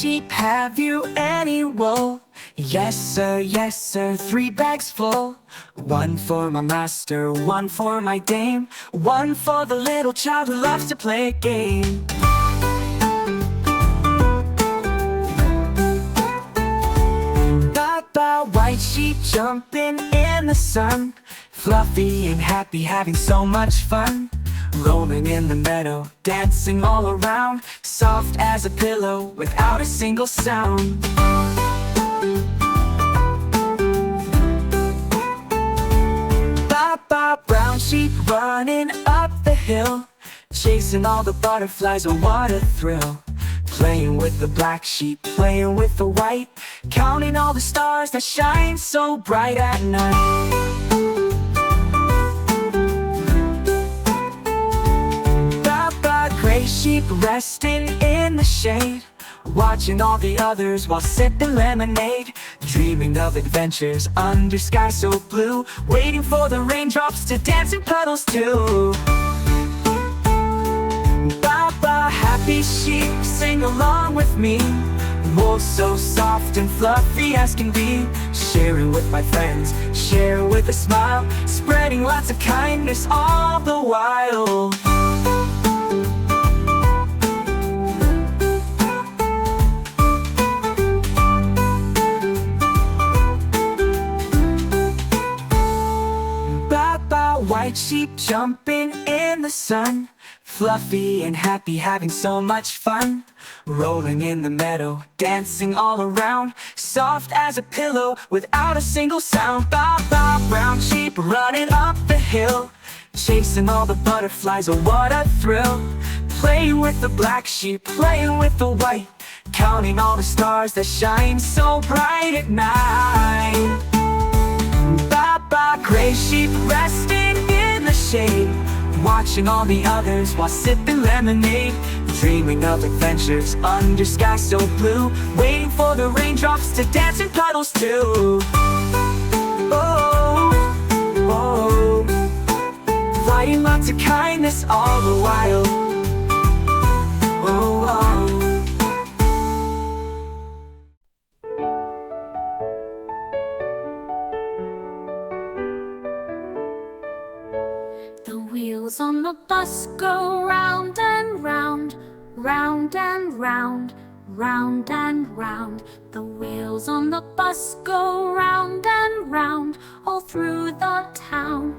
sheep, have you any wool? Yes sir, 3 bags full. One for my master, one for my dame, one for the little child who loves to play a game. Baa baa, white sheep jumping in the sun, fluffy and happy, having so much fun. Rolling in the meadow, dancing all around, soft as a pillow, without a single sound. Baa baa, brown sheep running up the hill, chasing all the butterflies, oh what a thrill. Playing with the black sheep, playing with the white, counting all the stars that shine so bright at night. Gray sheep resting in the shade, watching all the others while sipping lemonade, dreaming of adventures under sky so blue, waiting for the raindrops to dance in puddles too. Baa baa, happy sheep, sing along with me. Wool so soft and fluffy as can be, sharing with my friends, share with a smile, spreading lots of kindness all the while. White sheep jumping in the sun, fluffy and happy, having so much fun. Rolling in the meadow, dancing all around, soft as a pillow, without a single sound. Baa baa, brown sheep running up the hill, chasing all the butterflies, oh what a thrill. Playing with the black sheep, playing with the white, counting all the stars that shine so bright at night. Baa baa, gray sheep resting in the shade, watching all the others while sipping lemonade, dreaming of adventures under sky so blue, waiting for the raindrops to dance in puddles too. Oh, oh, lighting lots of kindness all the while. Oh, oh. The wheels on the bus go round and round, round and round, round and round. The wheels on the bus go round and round, all through the town.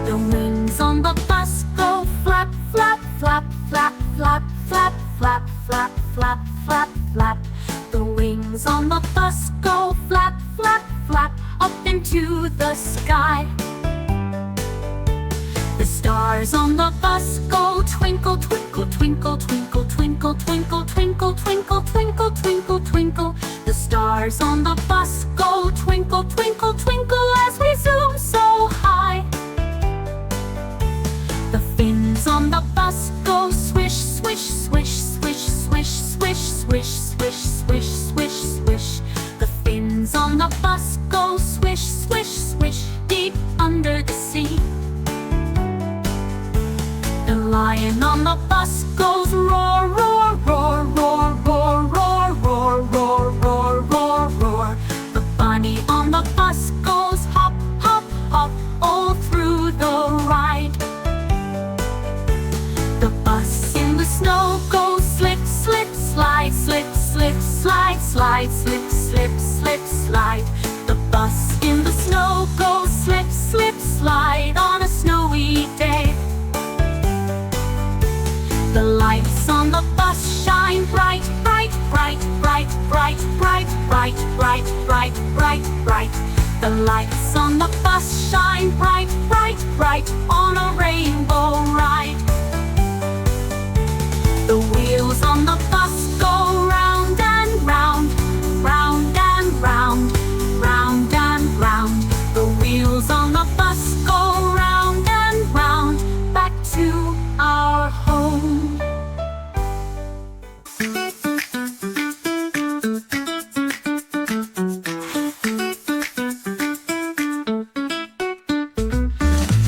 The wings on the bus go flap, flap, flap, flap, flap, flap, flap, flap, flap, flap, flap. The wings on the bus go flap, flap, flap, up into the sky. The stars on the bus go twinkle, twinkle, twinkle, twinkle, twinkle, twinkle, twinkle, twinkle, twinkle, twinkle, twinkle. The stars on the bus go twinkle, twinkle, twinkle as we zoom so high. The fins on the bus go swish, swish, swish, swish, swish, swish, swish, swish, swish, swish, swish. The fins on the bus go swish, swish, swish, deep under the sea. The lion on the bus goes roar, roar, roar, roar, roar, roar, roar, roar, roar, roar, roar. The bunny on the bus goes hop, hop, hop, all through the ride. The bus in the snow goes slip, slip, slide, slip, slip, slide, slide, slip, slip, slip, slide. The bus in the snow goes slip, slip, slide on a snowy day. The lights on the bus shine bright, bright, bright, bright, bright, bright, bright, bright, bright, bright, bright. The lights on the bus shine bright, bright, bright on a rainbow ride. The wheels on the bus go round and round, round and round, round and round. The wheels on the bus go round and round, back to our home.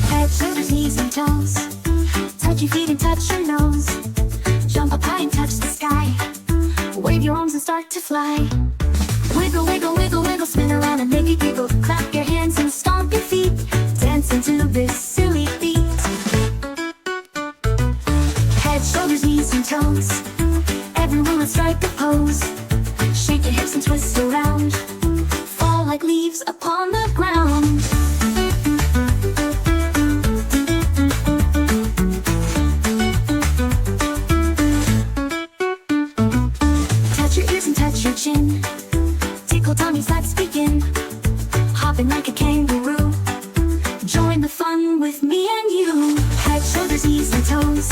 Heads, shoulders, knees and toes, arms and start to fly. Wiggle, wiggle, wiggle, wiggle, spin around and make it giggle. Clap your hands and stomp your feet, dancing to this silly beat. Head, shoulders, knees, and toes. Everyone let's strike a pose. Shake your hips and twist around. Fall like leaves upon the ground. Touch your ears and touch your chin. Tickle tummies, let's begin. Hopping like a kangaroo. Join the fun with me and you. Head, shoulders, knees, and toes.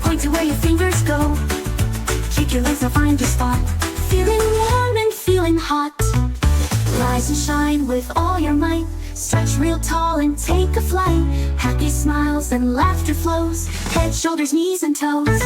Point to where your fingers go. Kick your legs, now find your spot. Feeling warm and feeling hot. Rise and shine with all your might. Stretch real tall and take a flight. Happy smiles and laughter flows. Head, shoulders, knees, and toes.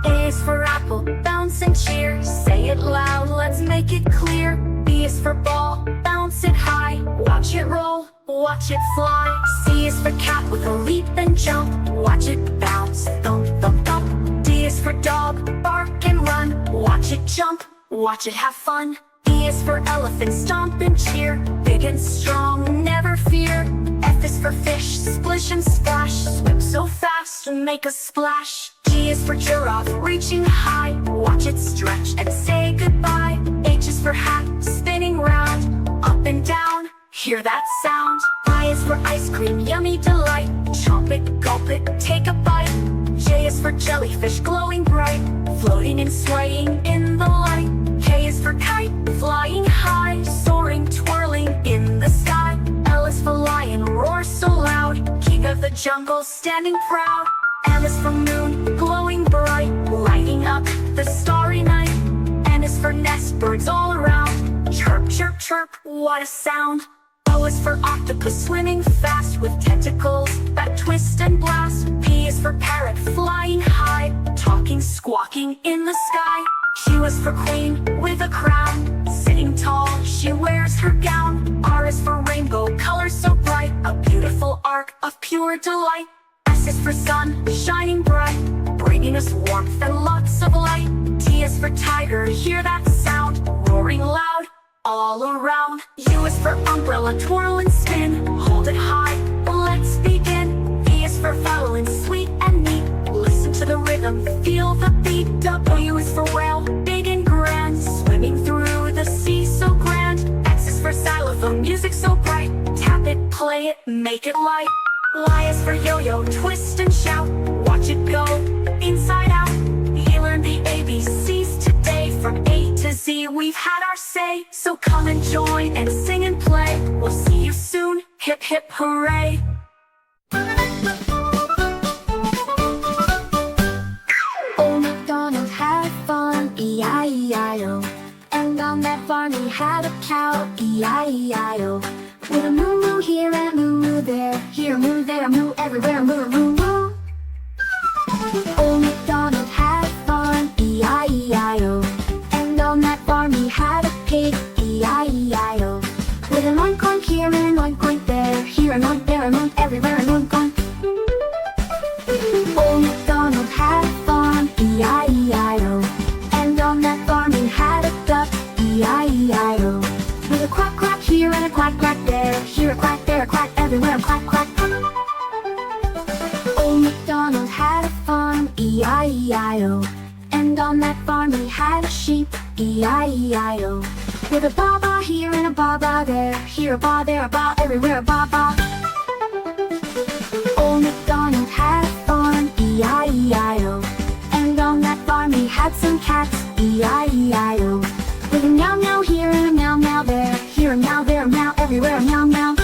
A is for apple, bounce and cheer. Say it loud, let's make it clear. B is for ball, bounce it high. Watch it roll, watch it fly. C is for cat with a leap and jump. Watch it bounce, thump, thump, thump. D is for dog, bark and run. Watch it jump, watch it have fun. E is for elephant, stomp and cheer. Big and strong, never fear. F is for fish, splish and splash. Swim so fast and make a splash. G is for giraffe, reaching high. Watch it stretch and say goodbye. H is for hat, spinning round. Up and down, hear that sound. I is for ice cream, yummy delight. Chomp it, gulp it, take a bite. J is for jellyfish, glowing bright. Floating and swaying in the light. K is for kite, flying high. Soaring, twirling in the sky. L is for lion, roar so loud. King of the jungle, standing proud. M is for moon, glowing bright. Lighting up the starry night. N is for nest, birds all around. Chirp, chirp, chirp, what a sound. O is for octopus, swimming fast with tentacles that twist and blast. P is for parrot, flying high. Talking, squawking in the sky. Q is for queen with a crown. Sitting tall, she wears her gown. R is for rainbow, colors so bright. A beautiful arc of pure delight. S is for sun, shining bright. Bringing us warmth and lots of light. T is for tiger, hear that sound. Roaring loud all around. U is for umbrella, twirl and spin. Hold it high, let's begin. V is for violin, sweet and neat. Listen to the rhythm, feel the beat. W is for whale, big and grand. Swimming through the sea so grand. X is for xylophone, music so bright. Tap it, play it, make it light. Y is for yo-yo, twist and shout. Watch it go, inside out. You learned the ABCs today. From A to Z we've had our say. So come and join and sing and play. We'll see you soon, hip hip hooray. Old MacDonald had a farm, E-I-E-I-O. And on that farm he had a cow, E-I-E-I-O. With a moo-moo here and a moo-moo there. Here a moo, there a moo, everywhere a moo-moo-moo. Old MacDonald had a farm, E-I-E-I-O. And on that farm he had a pig, E-I-E-I-O. With an oink oink here and an oink oink there. Here an oink, there an oink, everywhere an oink oink. Old MacDonald had a farm, E-I-E-I-O. And on that farm he had a duck, E-I-E-I-O. With a quack quack here and a quack quack there. Here a quack, there a quack, everywhere a quack quack. Old MacDonald had a farm, E-I-E-I-O. And on that farm he had a sheep, E-I-E-I-O. With a baa baa here and a baa baa there. Here a baa, there a baa, everywhere a baa baa. Old MacDonald had a farm, E-I-E-I-O. And on that farm he had some cats, E-I-E-I-O. With a meow meow here and a meow meow there. Here a meow, there a meow, everywhere a meow meow.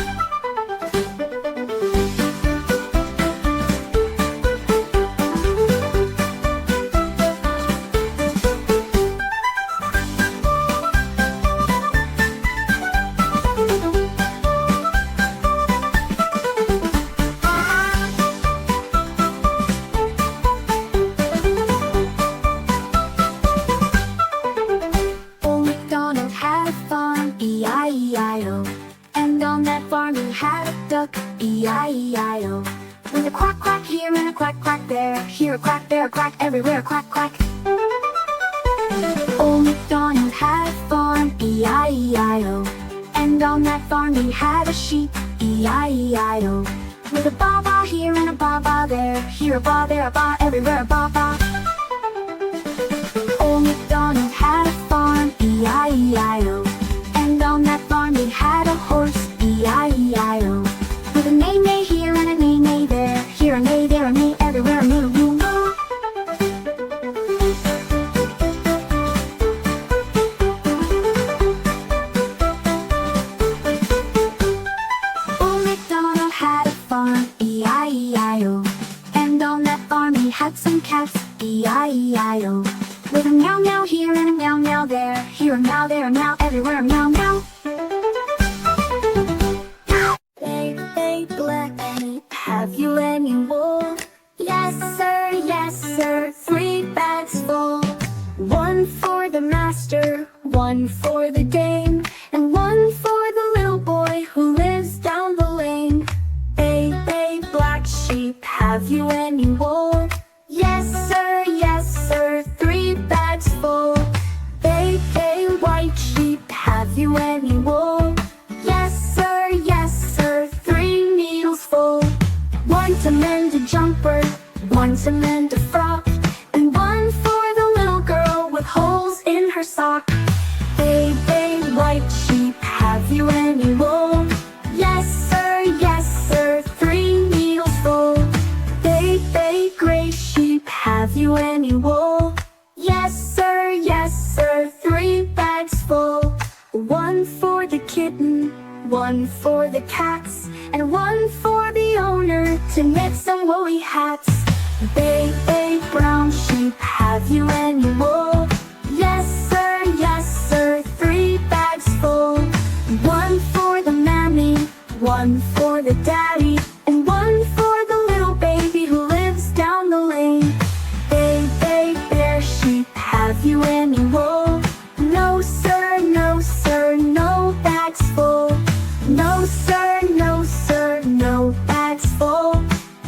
had a duck, E-I-E-I-O. With a quack quack here and a quack quack there, here a quack, there a quack, everywhere a quack quack. Old MacDonald had a farm, E-I-E-I-O. And on that farm he had a sheep, E-I-E-I-O. With a baa baa here and a baa baa there, here a baa, there a baa, everywhere a baa baa. Old MacDonald had a farm, E-I-E-I-O. And on that farm he had a horse, E-I-E-I-O. With a neigh neigh here and a neigh neigh there, here a neigh, there a neigh, everywhere a moo moo moo. Old MacDonald had a farm, E-I-E-I-O. And on that farm he had some cats, E-I-E-I-O. With a meow meow here and a meow meow there, here a meow, there a meow, everywhere a meow meow. Hey, hey, Black Sheep, have you any wool? Yes sir, 3 bags full. 1 for the master, 1 for the dame, and 1 for the little boy who lives down the lane. Hey, hey, Black Sheep, have you any wool? Yes sir, 3 bags full. Hey, hey, White Sheep, have you any wool? Yes sir, 3 needles full. 1 to mend a jumper, 1 to mend a frock, and 1 for the little girl with holes in her sock. Hey, hey, White Sheep, have you any wool? Yes sir, 3 needles full. Hey, hey, Gray Sheep, have you any wool? Yes sir, 3 bags full. 1 for the kitten, 1 for the cats, and 1 for the owner to knit some woolly hats. Bay, bay, Brown Sheep, have you any wool? Yes sir, 3 bags full. 1 for the mammy, 1 for the daddy, and 1 for the little baby who lives down the lane. Bay, bay, Bear Sheep, have you any wool? No sir, no bags full. No sir, no bags full.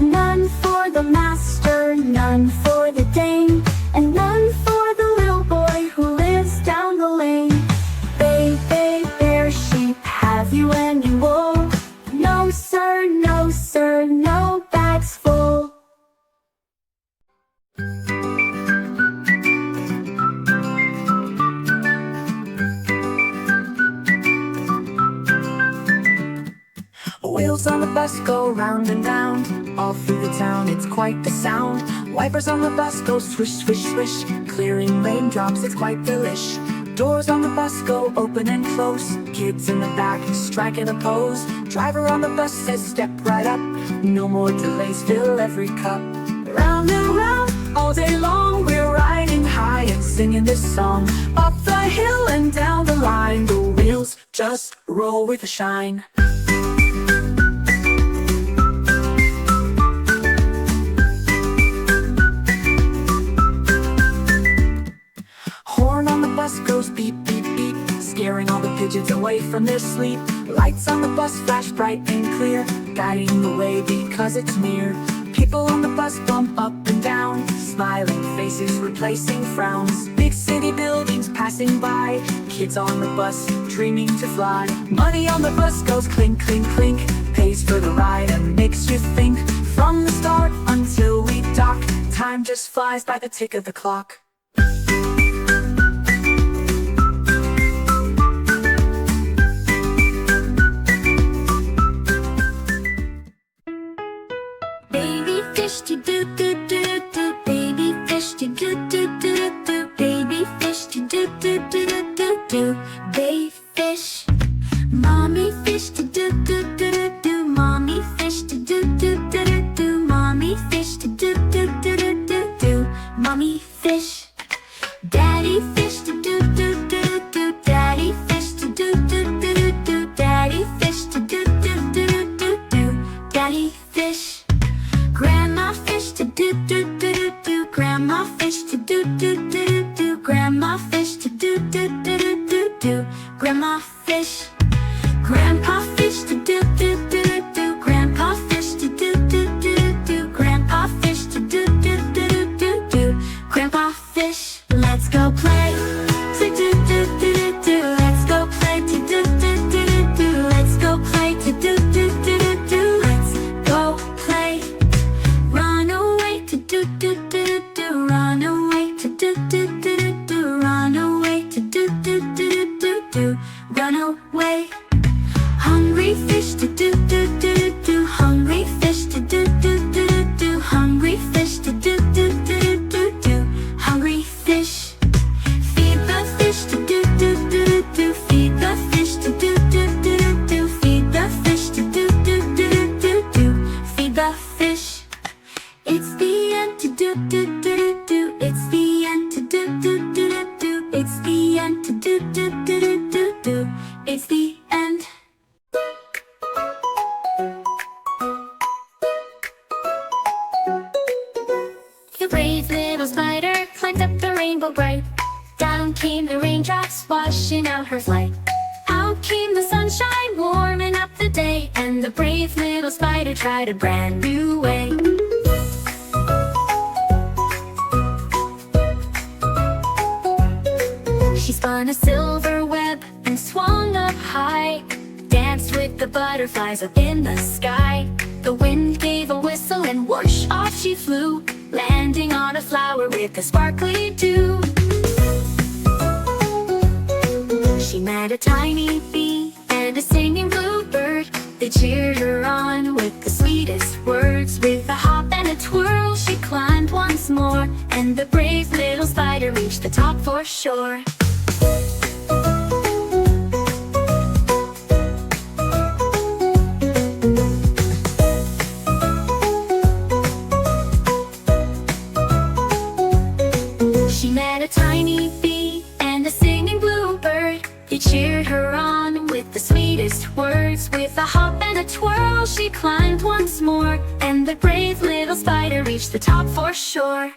None for the master, none for the dame, and none for the little boy who lives down the lane. Bay, bay, Bear Sheep, have you any wool? No sir, no bags full. Wheels on the bus go round and round, all through the town it's quite the sound. Wipers on the bus go swish, swish, swish, clearing raindrops, it's quite delish. Doors on the bus go open and close, kids in the back striking a pose. Driver on the bus says step right up, no more delays, fill every cup. Round and round, all day long we're riding high and singing this song. Up the hill and down the line, the wheels just roll with a shine. Horn on the bus goes beep, beep, beep, scaring all the pigeons away from their sleep. Lights on the bus flash bright and clear, guiding the way because it's near. People on the bus bump up and down, smiling faces replacing frowns. Big city buildings passing by, kids on the bus dreaming to fly. Money on the bus goes clink, clink, clink, pays for the ride and makes you think. From the start until we dock, time just flies by the tick of the clock. Baby fish do do do do do, baby fish do do do do do, baby fish do do do do do do, baby fish. Mommy fish do do do do do, mommy fish do do do do do, mommy fish do do do do do do, mommy fish. Daddy fish do do do do do, daddy fish do do do do do, daddy fish do do do do do do, daddy fish. Grandma fish to do do do do, grandma fish to do do do do, grandma fish to do do do do do, grandma fish. Grandpa fish to do do do rainbow bright. Down came the raindrops, washing out her flight. Out came the sunshine, warming up the day, and the brave little spider tried a brand new way. She spun a silver web and swung up high, danced with the butterflies up in the sky. The wind gave a whistle and whoosh, off she flew, landing on a flower with a sparkly dew. She met a tiny bee and a singing bluebird. They cheered her on with the sweetest words. With a hop and a twirl she climbed once more, and the brave little spider reached the top for sure. She met a tiny bee and a singing bluebird. They cheered her on with the sweetest words. With a hop and a twirl she climbed once more, and the brave little spider reached the top for sure.